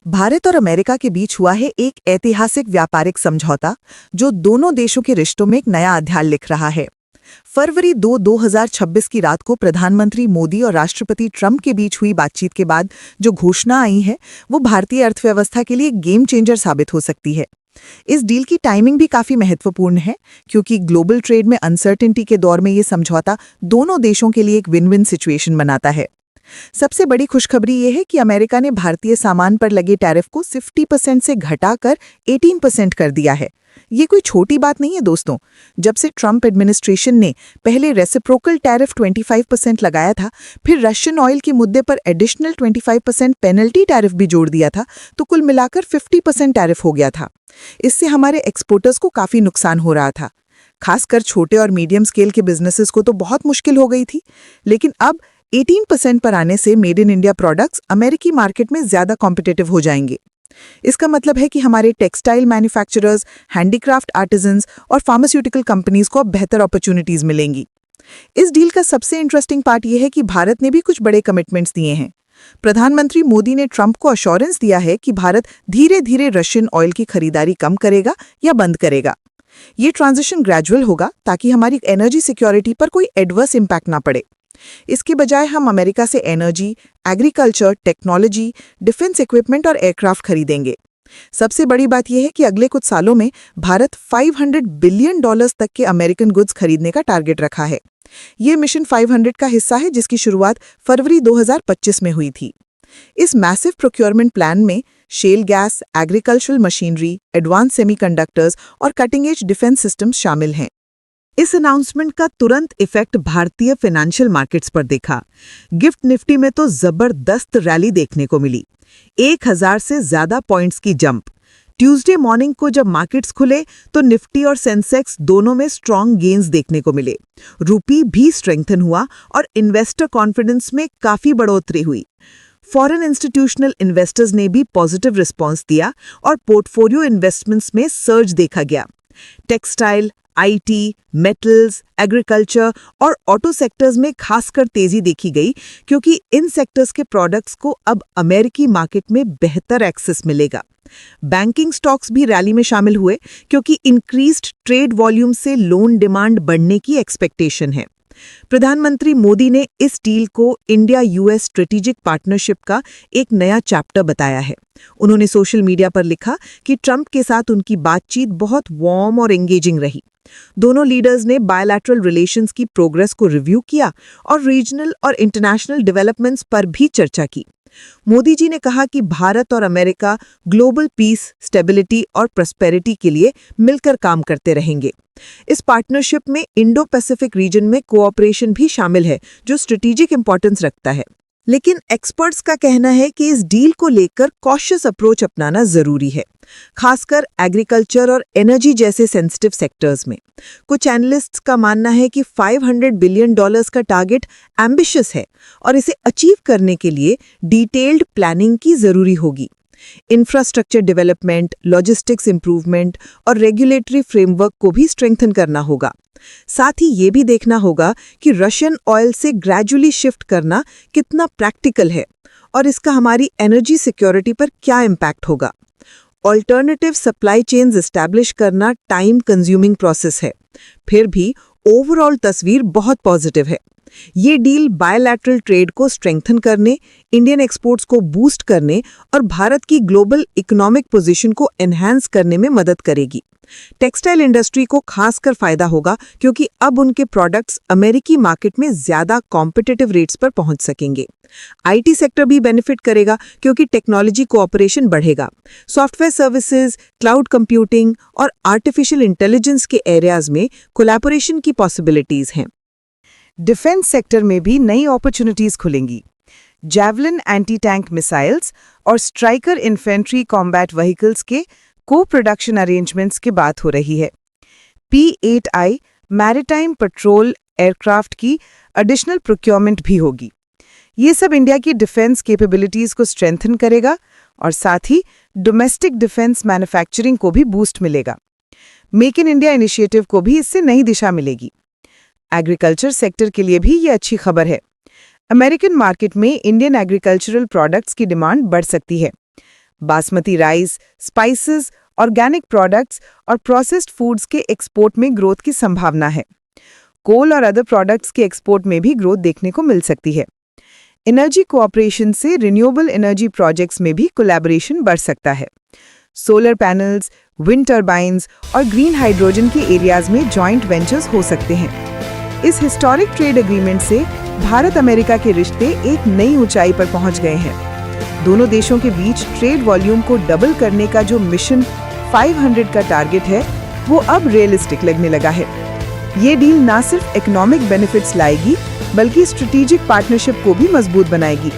भारत और अमेरिका के बीच हुआ है एक ऐतिहासिक व्यापारिक समझौता जो दोनों देशों के रिश्तों में एक नया अध्याय लिख रहा है। फरवरी 2026 की रात को प्रधानमंत्री मोदी और राष्ट्रपति ट्रंप के बीच हुई बातचीत के बाद जो घोषणा आई है वो भारतीय अर्थव्यवस्था के लिए गेम चेंजर साबित हो सकती है। इस डील की टाइमिंग भी काफी महत्वपूर्ण है क्योंकि ग्लोबल ट्रेड में अनसर्टेनिटी के दौर में ये समझौता दोनों देशों के लिए एक विन विन सिचुएशन बनाता है। सबसे बड़ी खुशखबरी ये है कि अमेरिका ने भारतीय सामान पर लगे टैरिफ को 50% से घटाकर 18% कर दिया है। ये कोई छोटी बात नहीं है दोस्तों। जब से ट्रंप एडमिनिस्ट्रेशन ने पहले रेसिप्रोकल टैरिफ 25% लगाया था, फिर रशियन ऑयल के मुद्दे पर एडिशनल 25% पेनल्टी टैरिफ भी जोड़ दिया था, तो कुल मिलाकर 50% टैरिफ हो गया था। इससे हमारे एक्सपोर्टर्स को काफी नुकसान हो रहा था। खासकर छोटे और मीडियम स्केल के बिजनेसेस को तो बहुत मुश्किल हो गई थी। लेकिन अब 18% पर आने से मेड इन इंडिया प्रोडक्ट्स अमेरिकी मार्केट में ज्यादा कॉम्पिटिटिव हो जाएंगे। इसका मतलब है कि हमारे टेक्सटाइल मैन्युफैक्चरर्स, हैंडीक्राफ्ट आर्टिजन्स और फार्मास्यूटिकल कंपनीज को अब बेहतर अपॉर्चुनिटीज मिलेंगी। इस डील का सबसे इंटरेस्टिंग पार्ट यह है कि भारत ने भी कुछ बड़े कमिटमेंट्स दिए हैं। प्रधानमंत्री मोदी ने ट्रंप को अश्योरेंस दिया है कि भारत धीरे धीरे रशियन ऑयल की खरीदारी कम करेगा या बंद करेगा। ये ट्रांजिशन ग्रेजुअल होगा ताकि हमारी एनर्जी सिक्योरिटी पर कोई एडवर्स इम्पैक्ट ना पड़े। इसके बजाय हम अमेरिका से energy, agriculture, technology, defence equipment और एयरक्राफ्ट खरीदेंगे। सबसे बड़ी बात यह है कि अगले कुछ सालों में भारत $500 बिलियन तक के अमेरिकन गुड्स खरीदने का टारगेट रखा है। ये मिशन 500 का हिस्सा है जिसकी शुरुआत फरवरी 2025 में हुई थी। इस मैसिव प्रोक्योरमेंट प्लान में shell gas, agricultural machinery, advance semiconductors और कटिंग एज डिफेंस सिस्टम्स शामिल हैं। इस अनाउंसमेंट का तुरंत इफेक्ट भारतीय फाइनेंशियल मार्केट्स पर देखा। गिफ्ट निफ्टी में तो जबरदस्त रैली देखने को मिली, 1000 से ज्यादा पॉइंट्स की जंप। ट्यूसडे मॉर्निंग को जब मार्केट्स खुले तो निफ्टी और सेंसेक्स दोनों में स्ट्रॉन्ग गेन्स देखने को मिले। रूपी भी स्ट्रेंथन हुआ और इन्वेस्टर कॉन्फिडेंस में काफी बढ़ोतरी हुई। फॉरेन इंस्टीट्यूशनल इन्वेस्टर्स ने भी पॉजिटिव रिस्पॉन्स दिया और पोर्टफोलियो इन्वेस्टमेंट्स में सर्ज देखा गया। टेक्सटाइल, आईटी, मेटल्स, एग्रीकल्चर और ऑटो सेक्टर्स में खासकर तेजी देखी गई क्योंकि इन सेक्टर्स के प्रोडक्ट्स को अब अमेरिकी मार्केट में बेहतर एक्सेस मिलेगा। बैंकिंग स्टॉक्स भी रैली में शामिल हुए क्योंकि इंक्रीज्ड ट्रेड वॉल्यूम से लोन डिमांड बढ़ने की एक्सपेक्टेशन है। प्रधानमंत्री मोदी ने इस डील को इंडिया यूएस स्ट्रेटेजिक पार्टनरशिप का एक नया चैप्टर बताया है। उन्होंने सोशल मीडिया पर लिखा कि ट्रंप के साथ उनकी बातचीत बहुत वार्म और एंगेजिंग रही। दोनों लीडर्स ने बायलैटरल रिलेशंस की प्रोग्रेस को रिव्यू किया और रीजनल और इंटरनेशनल डेवलपमेंट्स पर भी चर्चा की। मोदी जी ने कहा कि भारत और अमेरिका ग्लोबल पीस, स्टेबिलिटी और प्रॉस्पेरिटी के लिए मिलकर काम करते रहेंगे। इस पार्टनरशिप में इंडो पैसिफिक रीजन में कोऑपरेशन भी शामिल है जो स्ट्रेटेजिक इंपॉर्टेंस रखता है। लेकिन एक्सपर्ट्स का कहना है कि इस डील को लेकर कॉशियस अप्रोच अपनाना जरूरी है, खासकर एग्रीकल्चर और एनर्जी जैसे सेंसिटिव सेक्टर्स में। कुछ एनालिस्ट्स का मानना है कि $500 बिलियन का टारगेट एम्बिशियस है और इसे अचीव करने के लिए डिटेल्ड प्लानिंग की जरूरी होगी। इंफ्रास्ट्रक्चर डेवलपमेंट, लॉजिस्टिक्स इंप्रूवमेंट और रेगुलेटरी फ्रेमवर्क को भी स्ट्रेंथन करना होगा। साथ ही ये भी देखना होगा कि रशियन ऑयल से ग्रेजुअली शिफ्ट करना कितना प्रैक्टिकल है और इसका हमारी एनर्जी सिक्योरिटी पर क्या इम्पैक्ट होगा। ऑल्टरनेटिव सप्लाई चेन्स एस्टैब्लिश करना टाइम कंज्यूमिंग प्रोसेस है, फिर भी ओवरऑल तस्वीर बहुत पॉजिटिव है। ये डील बायलैटरल ट्रेड को स्ट्रेंथन करने, इंडियन एक्सपोर्ट्स को बूस्ट करने और भारत की ग्लोबल इकोनॉमिक पोजीशन को एनहांस करने में मदद करेगी। टेक्सटाइल इंडस्ट्री को खासकर फायदा होगा क्योंकि अब उनके प्रोडक्ट्स अमेरिकी मार्केट में ज्यादा कॉम्पिटिटिव रेट्स पर पहुंच सकेंगे। आईटी सेक्टर भी बेनिफिट करेगा क्योंकि टेक्नोलॉजी कोऑपरेशन बढ़ेगा। सॉफ्टवेयर सर्विसेज, क्लाउड कंप्यूटिंग और आर्टिफिशियल इंटेलिजेंस के एरियाज में कोलैबोरेशन की पॉसिबिलिटीज हैं। डिफेंस सेक्टर में भी नई अपॉर्चुनिटीज खुलेंगी। जैवलिन एंटी टैंक मिसाइल्स और स्ट्राइकर इन्फेंट्री कॉम्बैट व्हीकल्स के को-प्रोडक्शन अरेंजमेंट्स की बात हो रही है। P-8I मैरिटाइम पेट्रोल एयरक्राफ्ट की एडिशनल प्रोक्योरमेंट भी होगी। ये सब इंडिया की डिफेंस कैपेबिलिटीज को स्ट्रेंथन करेगा और साथ ही डोमेस्टिक डिफेंस मैन्युफैक्चरिंग को भी बूस्ट मिलेगा। मेक इन इंडिया इनिशिएटिव को भी इससे नई दिशा मिलेगी। एग्रीकल्चर सेक्टर के लिए भी ये अच्छी खबर है। अमेरिकन मार्केट में इंडियन एग्रीकल्चरल प्रोडक्ट्स की डिमांड बढ़ सकती है। Basmati rice, spices, organic products और प्रोसेस्ड फूड्स के एक्सपोर्ट में ग्रोथ की संभावना है। कोल और अदर प्रोडक्ट्स के एक्सपोर्ट में भी ग्रोथ देखने को मिल सकती है। एनर्जी कोऑपरेशन से रिन्यूएबल एनर्जी प्रोजेक्ट्स में भी कोलैबोरेशन बढ़ सकता है। सोलर पैनल्स, विंड टर्बाइन्स और ग्रीन हाइड्रोजन के एरियाज में जॉइंट वेंचर्स हो सकते हैं। इस हिस्टोरिक ट्रेड एग्रीमेंट से भारत अमेरिका के रिश्ते एक नई ऊंचाई पर पहुंच गए हैं। दोनों देशों के बीच ट्रेड वॉल्यूम को डबल करने का जो मिशन 500 का टारगेट है, वो अब रियलिस्टिक लगने लगा है। ये डील ना सिर्फ इकोनॉमिक बेनिफिट्स लाएगी, बल्कि स्ट्रेटेजिक पार्टनरशिप को भी मजबूत बनाएगी।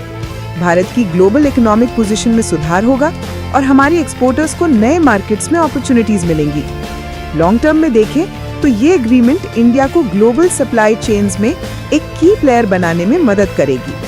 भारत की ग्लोबल इकोनॉमिक पोजीशन में सुधार होगा और हमारे एक्सपोर्टर्स को नए मार्केट्स में अपॉर्चुनिटीज मिलेंगी। लॉन्ग टर्म में देखें तो ये एग्रीमेंट इंडिया को ग्लोबल सप्लाई चेन्स में एक की प्लेयर बनाने में मदद करेगी।